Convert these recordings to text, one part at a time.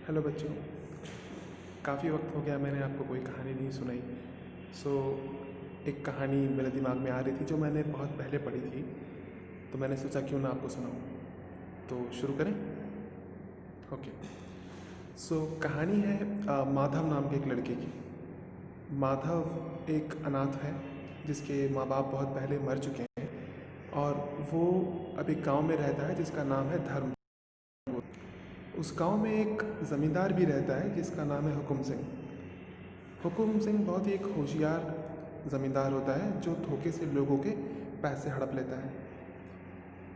Hello बच्चों। काफ़ी वक्त हो गया मैंने आपको कोई कहानी नहीं सुनाई। सो एक कहानी मेरे दिमाग में आ रही थी जो मैंने बहुत पहले पढ़ी थी, तो मैंने सोचा क्यों ना आपको सुनाऊं। तो शुरू करें। ओके। सो कहानी है माधव नाम के एक लड़के की। माधव एक अनाथ है जिसके माँ बाप बहुत पहले मर चुके हैं, और वो अब एक गांव में रहता है जिसका नाम है धर्म। उस गांव में एक ज़मींदार भी रहता है जिसका नाम है हुकुम सिंह। हुकुम सिंह बहुत ही एक होशियार ज़मींदार होता है जो धोखे से लोगों के पैसे हड़प लेता है।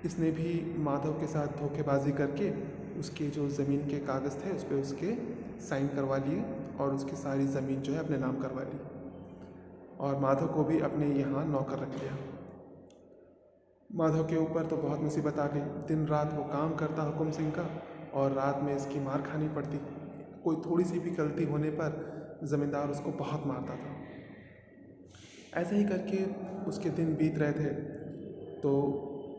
इसने भी माधव के साथ धोखेबाजी करके उसके जो ज़मीन के कागज़ थे उस पर उसके साइन करवा लिए और उसकी सारी ज़मीन जो है अपने नाम करवा ली, और माधव को भी अपने यहाँ नौकर रख लिया। माधव के ऊपर तो बहुत मुसीबत आ गई। दिन रात वो काम करता हुकुम सिंह का, और रात में इसकी मार खानी पड़ती। कोई थोड़ी सी भी गलती होने पर ज़मींदार उसको बहुत मारता था। ऐसे ही करके उसके दिन बीत रहे थे। तो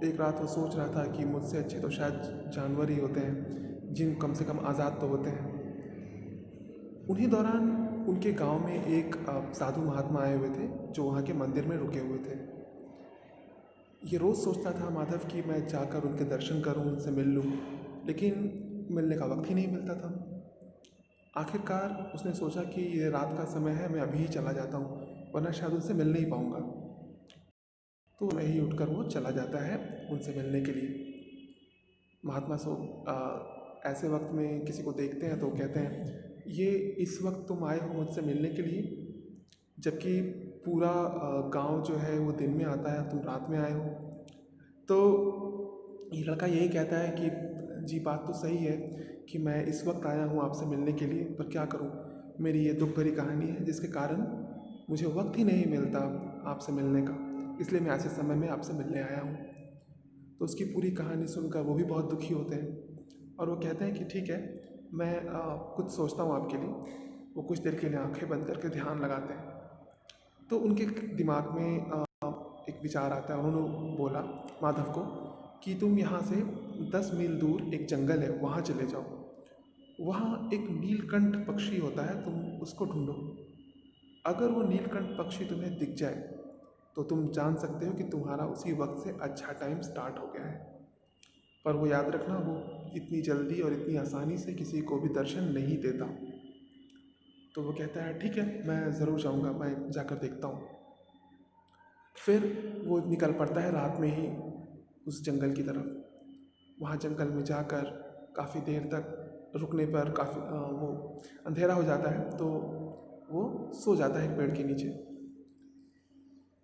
एक रात वो सोच रहा था कि मुझसे अच्छे तो शायद जानवर ही होते हैं, जिन कम से कम आज़ाद तो होते हैं। उन्हीं दौरान उनके गांव में एक साधु महात्मा आए हुए थे जो वहाँ के मंदिर में रुके हुए थे। ये रोज़ सोचता था माधव कि मैं जाकर उनके दर्शन करूं, उनसे मिल लूं, लेकिन मिलने का वक्त ही नहीं मिलता था। आखिरकार उसने सोचा कि ये रात का समय है, मैं अभी ही चला जाता हूँ, वरना शायद उनसे मिल नहीं पाऊँगा। तो वहीं ही उठकर वो चला जाता है उनसे मिलने के लिए। महात्मा ऐसे वक्त में किसी को देखते हैं तो कहते हैं, ये इस वक्त तुम आए हो मुझसे मिलने के लिए, जबकि पूरा गांव जो है वो दिन में आता है, तुम रात में आए हो। तो ये लड़का यही कहता है कि जी बात तो सही है कि मैं इस वक्त आया हूँ आपसे मिलने के लिए, पर क्या करूँ, मेरी ये दुख भरी कहानी है जिसके कारण मुझे वक्त ही नहीं मिलता आपसे मिलने का, इसलिए मैं ऐसे समय में आपसे मिलने आया हूँ। तो उसकी पूरी कहानी सुनकर वो भी बहुत दुखी होते हैं, और वो कहते हैं कि ठीक है, मैं कुछ सोचता हूँ आपके लिए। वो कुछ देर के लिए आंखें बंद करके ध्यान लगाते हैं। तो उनके दिमाग में एक विचार आता है। उन्होंने बोला माधव को कि तुम यहाँ से 10 मील दूर एक जंगल है, वहाँ चले जाओ। वहाँ एक नीलकंठ पक्षी होता है, तुम उसको ढूंढो। अगर वो नीलकंठ पक्षी तुम्हें दिख जाए तो तुम जान सकते हो कि तुम्हारा उसी वक्त से अच्छा टाइम स्टार्ट हो गया है। पर वो याद रखना, वो इतनी जल्दी और इतनी आसानी से किसी को भी दर्शन नहीं देता। तो वो कहता है ठीक है, मैं ज़रूर जाऊँगा, मैं जाकर देखता हूँ। फिर वो निकल पड़ता है रात में ही उस जंगल की तरफ। वहाँ जंगल में जाकर काफ़ी देर तक रुकने पर वो अंधेरा हो जाता है, तो वो सो जाता है एक पेड़ के नीचे।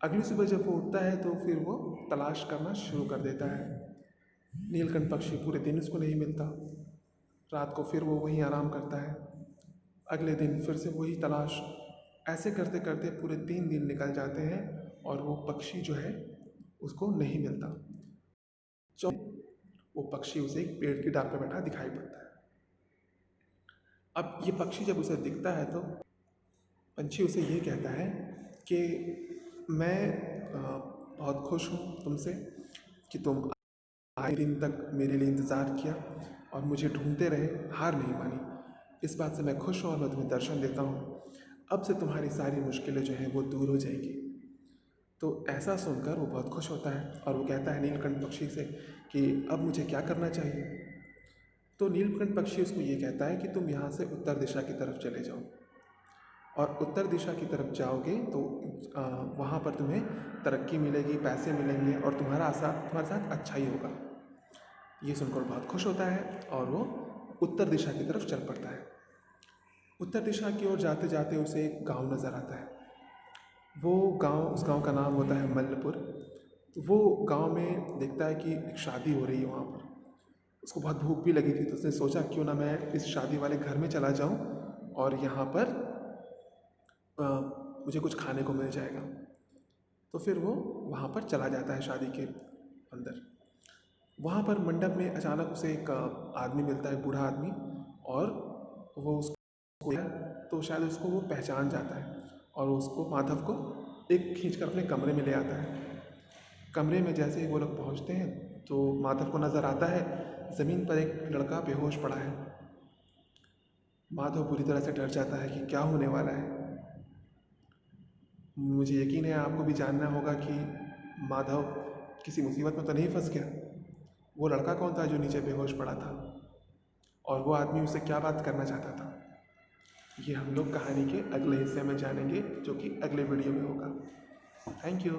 अगली सुबह जब वो उठता है तो फिर वो तलाश करना शुरू कर देता है। नीलकंठ पक्षी पूरे दिन उसको नहीं मिलता। रात को फिर वो वहीं आराम करता है। अगले दिन फिर से वही तलाश। ऐसे करते करते पूरे 3 दिन निकल जाते हैं, और वो पक्षी जो है उसको नहीं मिलता। वो पक्षी उसे एक पेड़ की डाल पर बैठा दिखाई पड़ता है। अब ये पक्षी जब उसे दिखता है तो पंछी उसे ये कहता है कि मैं बहुत खुश हूँ तुमसे कि तुम आए दिन तक मेरे लिए इंतज़ार किया और मुझे ढूंढते रहे, हार नहीं मानी। इस बात से मैं खुश हूँ और मैं तुम्हें दर्शन देता हूँ। अब से तुम्हारी सारी मुश्किलें जो हैं वो दूर हो जाएंगी। तो ऐसा सुनकर वो बहुत खुश होता है, और वो कहता है नीलकंठ पक्षी से कि अब मुझे क्या करना चाहिए। तो नीलकंठ पक्षी उसको ये कहता है कि तुम यहाँ से उत्तर दिशा की तरफ चले जाओ, और उत्तर दिशा की तरफ जाओगे तो वहाँ पर तुम्हें तरक्की मिलेगी, पैसे मिलेंगे, और तुम्हारे साथ अच्छा ही होगा। ये सुनकर बहुत खुश होता है और वो उत्तर दिशा की तरफ चल पड़ता है। उत्तर दिशा की ओर जाते जाते उसे एक गांव नज़र आता है। उस गांव का नाम होता है मल्लपुर। तो वो गांव में देखता है कि एक शादी हो रही है वहाँ पर। उसको बहुत भूख भी लगी थी, तो उसने सोचा क्यों ना मैं इस शादी वाले घर में चला जाऊँ, और यहाँ पर मुझे कुछ खाने को मिल जाएगा। तो फिर वो वहाँ पर चला जाता है शादी के अंदर। वहाँ पर मंडप में अचानक उसे एक आदमी मिलता है, बूढ़ा आदमी, और वो उसको तो शायद उसको वो पहचान जाता है, और उसको माधव को एक खींच कर अपने कमरे में ले आता है। कमरे में जैसे ही वो लोग पहुँचते हैं तो माधव को नज़र आता है ज़मीन पर एक लड़का बेहोश पड़ा है। माधव पूरी तरह से डर जाता है कि क्या होने वाला है। मुझे यकीन है आपको भी जानना होगा कि माधव किसी मुसीबत में तो नहीं फंस गया। वो लड़का कौन था जो नीचे बेहोश पड़ा था, और वो आदमी उससे क्या बात करना चाहता था, ये हम लोग कहानी के अगले हिस्से में जानेंगे, जो कि अगले वीडियो में होगा। Thank you.